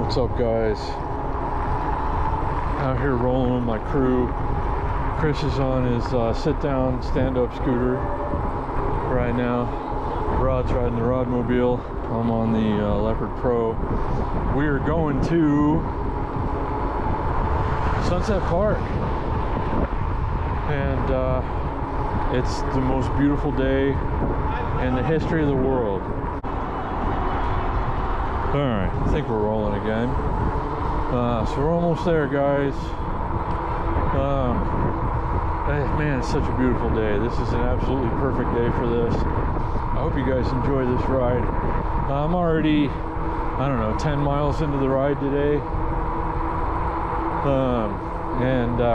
What's up, guys? Out here rolling with my crew. Chris is on his sit-down stand-up scooter right now. Rod's riding the Rodmobile. I'm on the Leopard Pro. We are going to Sunset Park, and it's the most beautiful day in the history of the world. All right, I think we're rolling again. So we're almost there, guys. Man, it's such a beautiful day. This is an absolutely perfect day for this. I hope you guys enjoy this ride. I'm already, I don't know, 10 miles into the ride today.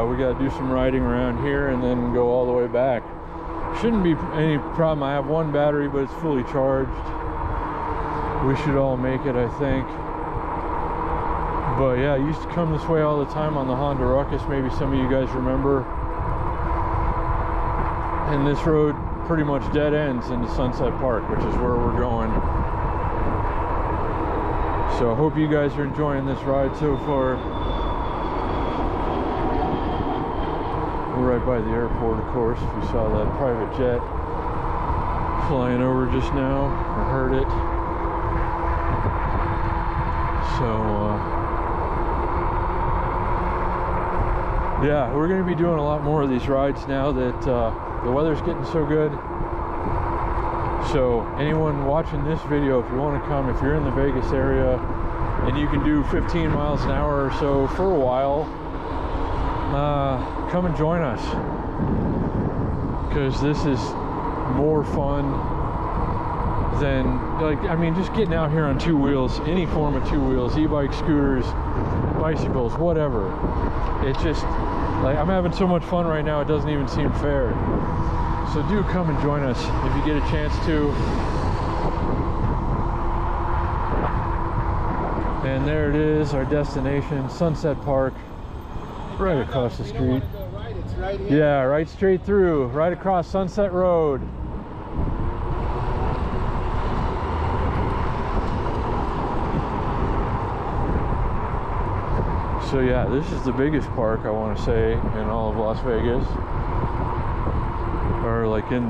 We got to do some riding around here and then go all the way back. Shouldn't be any problem. I have one battery, but it's fully charged. We should all make it, I think. But yeah, I used to come this way all the time on the Honda Ruckus. Maybe some of you guys remember. And this road pretty much dead ends into Sunset Park, which is where we're going. So I hope you guys are enjoying this ride so far. We're right by the airport, of course. If you saw that private jet flying over just now, or heard it. So, yeah, we're going to be doing a lot more of these rides now that the weather's getting so good. So anyone watching this video, if you want to come, if you're in the Vegas area and you can do 15 miles an hour or so for a while, come and join us, because this is more fun than, like, I mean, just getting out here on two wheels, any form of two wheels, e-bike, scooters, bicycles, whatever. It's just like, I'm having so much fun right now, it doesn't even seem fair. So do come and join us if you get a chance to. And there it is, our destination, Sunset Park, right across the street. It's right here. Yeah, right straight through, right across Sunset Road. So yeah, this is the biggest park, I want to say, in all of Las Vegas. Or like in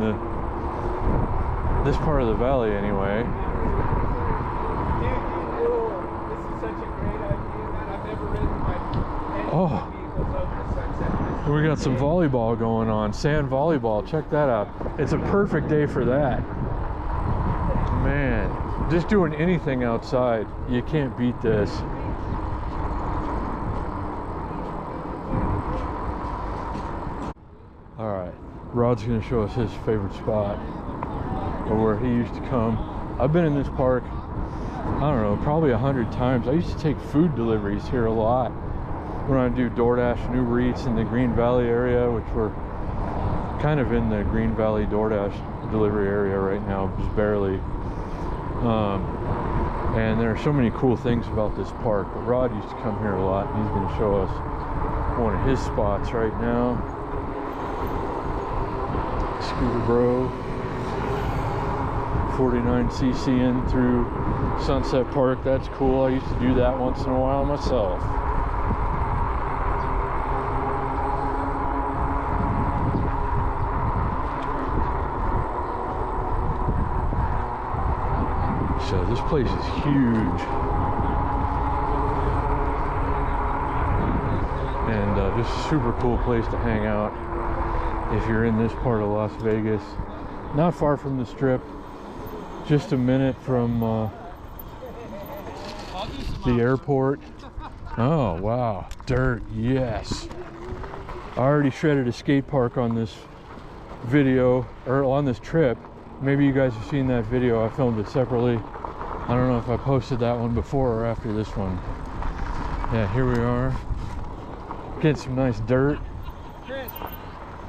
this part of the valley anyway. Dude, this is such a great idea, man. I've never ridden my vehicles over the Sunset. We got some volleyball going on, sand volleyball, check that out. It's a perfect day for that. Man, just doing anything outside, you can't beat this. All right, Rod's gonna show us his favorite spot, or where he used to come. I've been in this park, I don't know, probably 100 times. I used to take food deliveries here a lot when I do DoorDash and Uber Eats in the Green Valley area, which we're kind of in the Green Valley DoorDash delivery area right now, just barely. And there are so many cool things about this park. But Rod used to come here a lot, and he's gonna show us one of his spots right now. Scooter Bro, 49cc in through Sunset Park. That's cool. I used to do that once in a while myself. So this place is huge, and just a super cool place to hang out if you're in this part of Las Vegas. Not far from the Strip, just a minute from the airport. Oh wow, dirt, yes. I already shredded a skate park on this video, or on this trip. Maybe you guys have seen that video. I filmed it separately. I don't know if I posted that one before or after this one. Yeah, here we are, getting some nice dirt. Chris,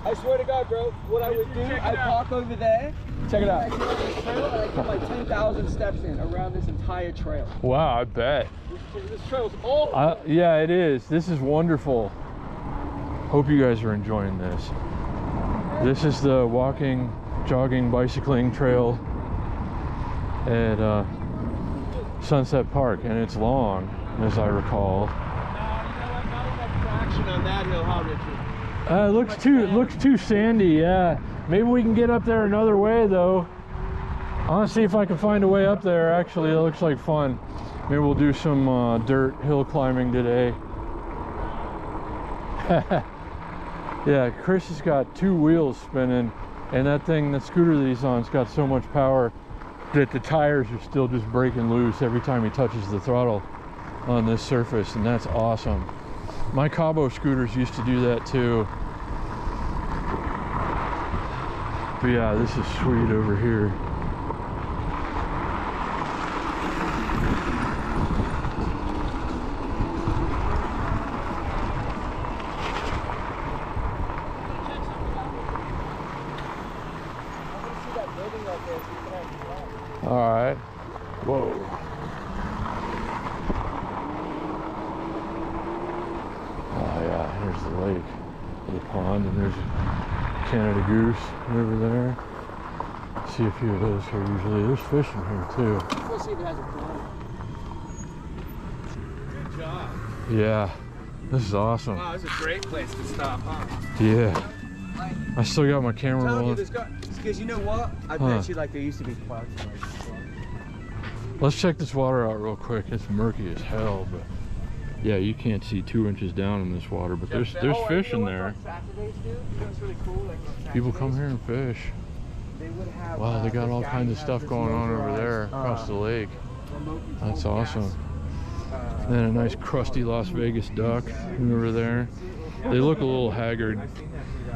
I swear to God, bro, what I would do, I'd park over there. Check it out. I get on this trail and I get like 10,000 steps in around this entire trail. Wow, I bet. This trail's all. Yeah, it is. This is wonderful. Hope you guys are enjoying this. This is the walking, jogging, bicycling trail at Sunset Park, and it's long. as I recall. No, you know what? Not enough traction on that hill, huh, Richard? It looks too sandy. Yeah, maybe we can get up there another way though. I want to see if I can find a way up there. Actually, it looks like fun. Maybe we'll do some dirt hill climbing today. Yeah, Chris has got 2 wheels spinning, and that thing, the scooter that he's on, has got so much power that the tires are still just breaking loose every time he touches the throttle on this surface, and that's awesome. My Cabo scooters used to do that too. But yeah, this is sweet over here. All right. Whoa. Oh yeah, here's the lake, the pond, and there's a Canada goose over there. See a few of those here usually. There's fish in here too. We'll see if it has a pond. Good job. Yeah, this is awesome. Wow, this is a great place to stop, huh? Yeah. I still got my camera rolling. Because you know what? I bet you like there used to be clouds. Let's check this water out real quick. It's murky as hell, but yeah, you can't see 2 inches down in this water, but there's fish in there. People come here and fish. Wow, they got all kinds of stuff going on over there across the lake. That's awesome. And then a nice crusty Las Vegas duck over there. They look a little haggard.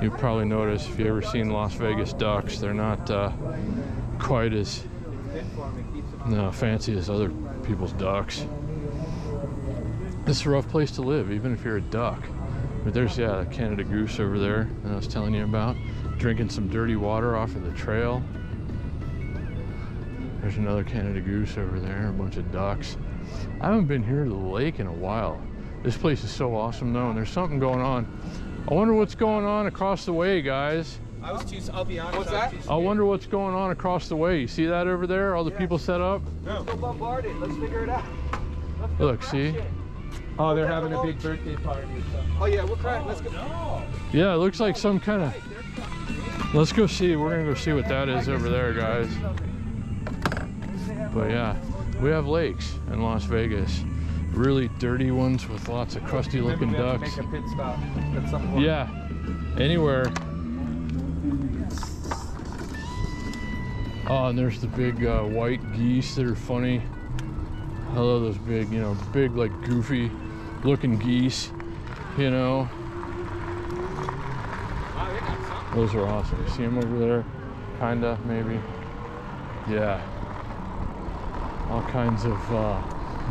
You've probably noticed if you ever seen Las Vegas ducks, they're not quite as fancy as other people's ducks. This is a rough place to live, even if you're a duck. But there's, yeah, a Canada goose over there that I was telling you about, drinking some dirty water off of the trail. There's another Canada goose over there, a bunch of ducks. I haven't been here to the lake in a while. This place is so awesome though, and there's something going on. I wonder what's going on across the way, guys. I'll be honest. What's that? I wonder what's going on across the way. You see that over there? All the people set up? No. Let's go bombard it. Let's figure it out. Look, see? Oh, they're having a big birthday party or something. Oh yeah, we're crying. Let's go. No. Yeah, it looks like some kind of... Let's go see. We're gonna go see what that is over there, guys. But yeah, we have lakes in Las Vegas. Really dirty ones with lots of crusty looking ducks. Make a pit stop at some point. Yeah, anywhere. Oh, and there's the big white geese that are funny. I love those big, you know, big like goofy looking geese, you know. Those are awesome. You see them over there? Kinda, maybe. Yeah. All kinds of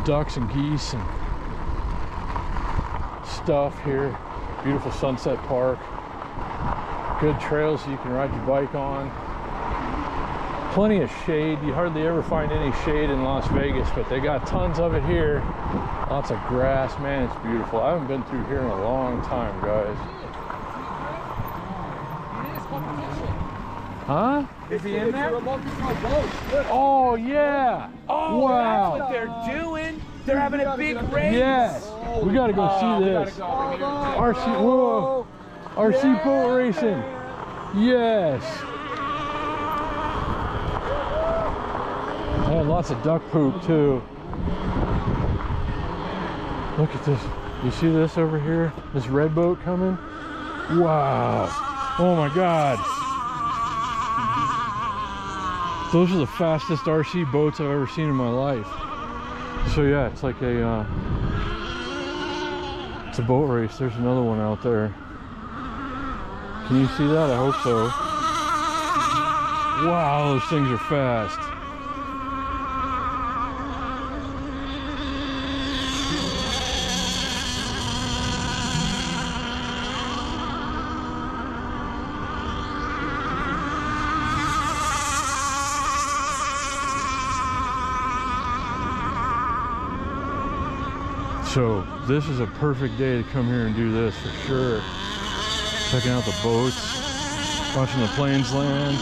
ducks and geese and stuff here. Beautiful Sunset Park. Good trails you can ride your bike on. Plenty of shade. You hardly ever find any shade in Las Vegas, but they got tons of it here. Lots of grass. Man, it's beautiful. I haven't been through here in a long time, guys. Huh? Is he in there? Oh, yeah. Oh, wow. That's what they're doing. They're having a big race. Yes. We got to go see this. RC, whoa. RC boat racing. Yes. And lots of duck poop, too. Look at this. You see this over here? This red boat coming? Wow. Oh, my God. Those are the fastest RC boats I've ever seen in my life. So yeah, it's like a it's a boat race. There's another one out there. Can you see that? I hope so. Wow, those things are fast. So this is a perfect day to come here and do this for sure. Checking out the boats, watching the planes land.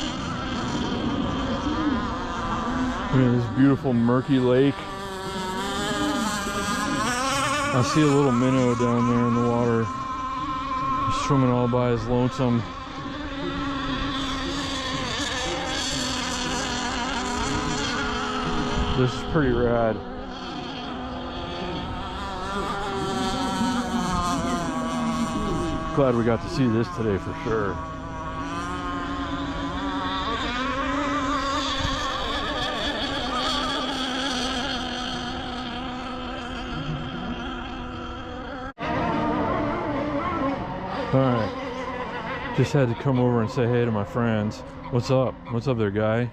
Look at this beautiful murky lake. I see a little minnow down there in the water, swimming all by his lonesome. This is pretty rad. Glad we got to see this today for sure. All right, just had to come over and say hey to my friends. What's up? What's up there, guy?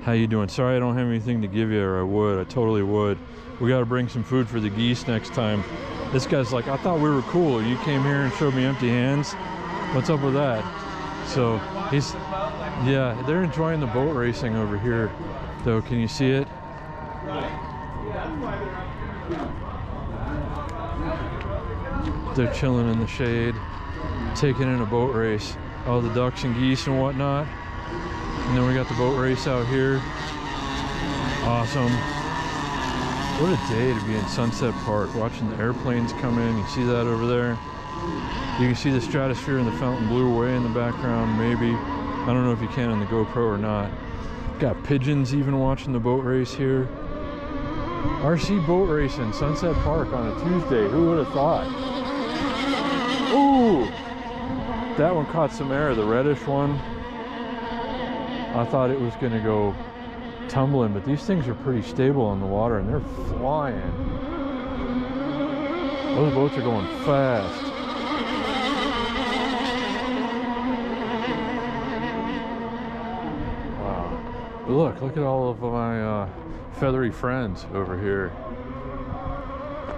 How you doing? Sorry I don't have anything to give you, or I would. I totally would. We got to bring some food for the geese next time. This guy's like, I thought we were cool. You came here and showed me empty hands. What's up with that? So he's, yeah, they're enjoying the boat racing over here, though. Can you see it? They're chilling in the shade, taking in a boat race. All the ducks and geese and whatnot. And then we got the boat race out here. Awesome. What a day to be in Sunset Park, watching the airplanes come in. You see that over there? You can see the stratosphere and the fountain blue way in the background, maybe. I don't know if you can on the GoPro or not. Got pigeons even watching the boat race here. RC boat race in Sunset Park on a Tuesday. Who would have thought? Ooh! That one caught some air, the reddish one. I thought it was gonna go tumbling, but these things are pretty stable on the water and they're flying. Those boats are going fast. Wow. But look at all of my feathery friends over here.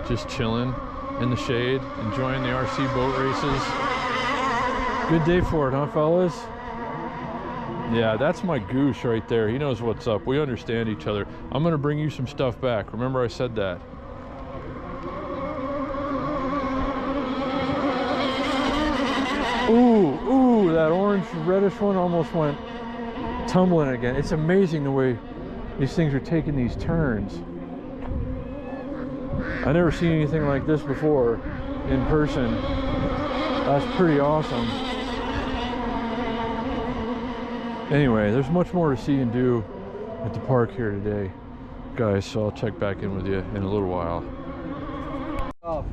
Just chilling in the shade, enjoying the RC boat races. Good day for it, huh, fellas? Yeah, that's my goose right there. He knows what's up. We understand each other. I'm gonna bring you some stuff back. Remember I said that. Ooh, that orange reddish one almost went tumbling again. It's amazing the way these things are taking these turns. I never seen anything like this before in person. That's pretty awesome. Anyway, there's much more to see and do at the park here today, guys, so I'll check back in with you in a little while. Oh,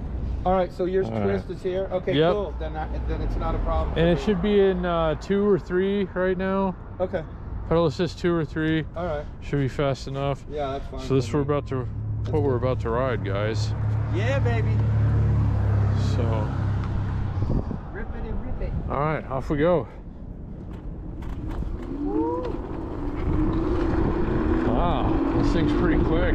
all right, so your twist is here? Okay, yep. Cool, then it's not a problem. And it should be in 2 or 3 right now. Okay. Pedal assist 2 or 3. All right. Should be fast enough. Yeah, that's fine. So this is we're about to ride, guys. Yeah, baby. So. Rip it and rip it. All right, off we go. Wow, this thing's pretty quick.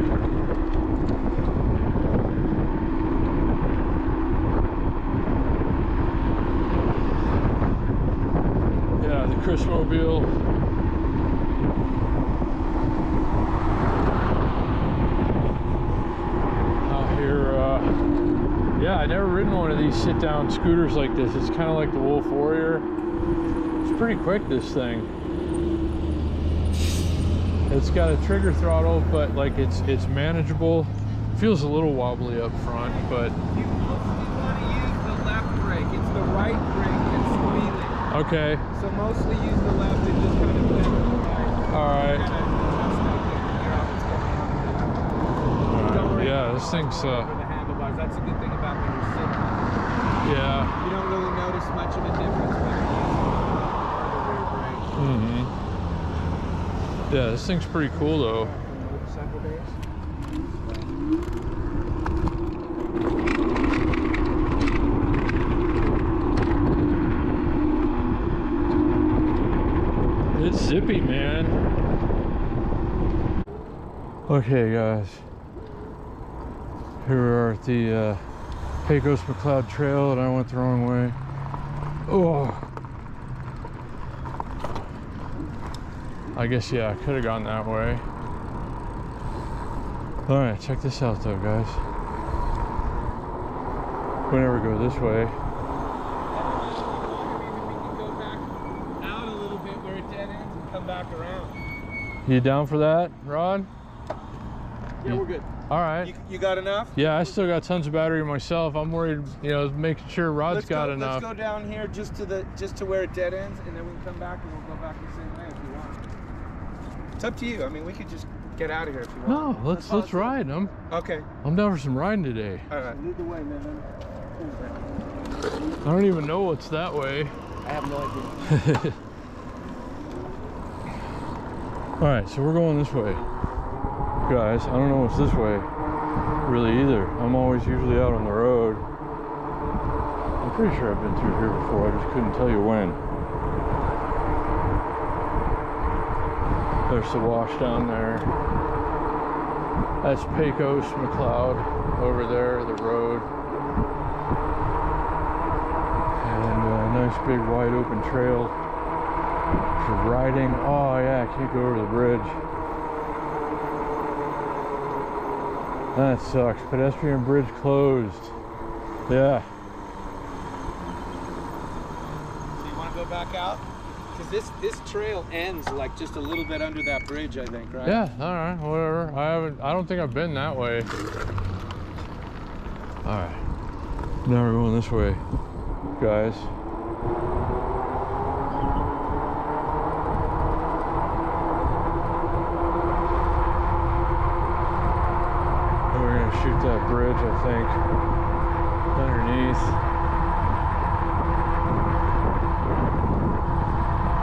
Yeah, the Chrismobile. Out here, yeah, I've never ridden one of these sit-down scooters like this. It's kind of like the Wolf Warrior. It's pretty quick, this thing. It's got a trigger throttle, but like it's manageable. Feels a little wobbly up front, but you mostly want to use the left brake. It's the right brake that's squealing. okay. So mostly use the left and just kind of bend the right. All right. Yeah, this thing's for the handlebars. That's a good thing about when you're sitting. Yeah. You don't really notice much of a difference when you're using the rear brake. Yeah, this thing's pretty cool though. Motorcycle base. It's zippy, man. Okay, guys. Here we are at the Pecos McLeod Trail, and I went the wrong way. Oh. I guess, yeah, I could have gone that way. All right, check this out though, guys. We never go this way. We can go back out a little bit where it dead ends and come back around. You down for that, Rod? Yeah, we're good. All right. You got enough? Yeah, I still got tons of battery myself. I'm worried, you know, making sure Rod's got enough. Let's go down here just to where it dead ends, and then we can come back and we'll go back the same way if you want. It's up to you. I mean, we could just get out of here if you want. No, let's ride. Okay. I'm down for some riding today. All right. Lead the way, man. I don't even know what's that way. I have no idea. All right, so we're going this way. Guys, I don't know what's this way really either. I'm always usually out on the road. I'm pretty sure I've been through here before. I just couldn't tell you when. There's the wash down there. That's Pecos, McLeod over there, the road. And a nice big wide open trail for riding. Oh yeah, I can't go over the bridge. That sucks. Pedestrian bridge closed. Yeah. So you want to go back out? Because this trail ends like just a little bit under that bridge, I think, right? Yeah, all right, whatever. I don't think I've been that way. All right. Now we're going this way, guys. Shoot that bridge, I think, underneath.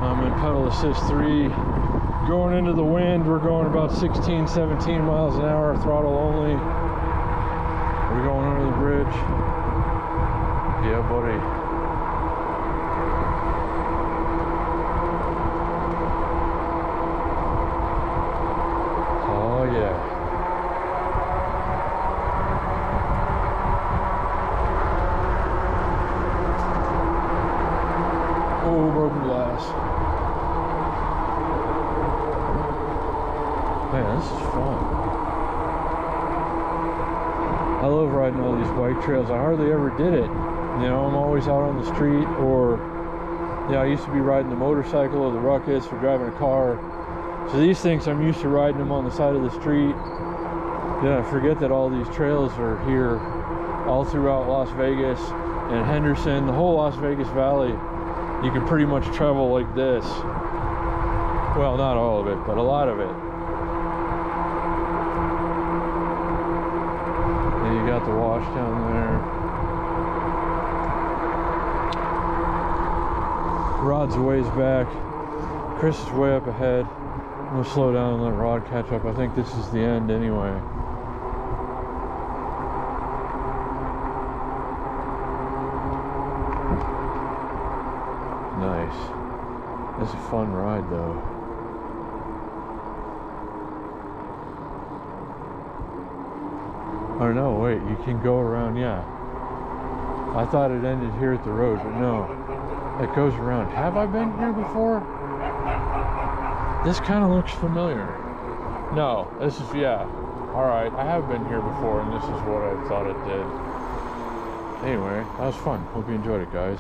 I'm in pedal assist 3, going into the wind. We're going about 16, 17 miles an hour, throttle only. We're going under the bridge. Yeah, buddy. Oh yeah. Oh, broken glass. Man, this is fun. I love riding all these bike trails. I hardly ever did it. You know, I'm always out on the street, or, you know, I used to be riding the motorcycle or the ruckus or driving a car. So these things, I'm used to riding them on the side of the street. Then I forget that all these trails are here all throughout Las Vegas and Henderson, the whole Las Vegas Valley. You can pretty much travel like this. Well, not all of it, but a lot of it. And you got the wash down there. Rod's a ways back. Chris is way up ahead. I'm gonna slow down and let Rod catch up. I think this is the end anyway. Nice. It's a fun ride though. Oh no, wait, you can go around, yeah. I thought it ended here at the road, but no. It goes around. Have I been here before? This kind of looks familiar. No, this is, yeah. Alright, I have been here before and this is what I thought it did. Anyway, that was fun. Hope you enjoyed it, guys.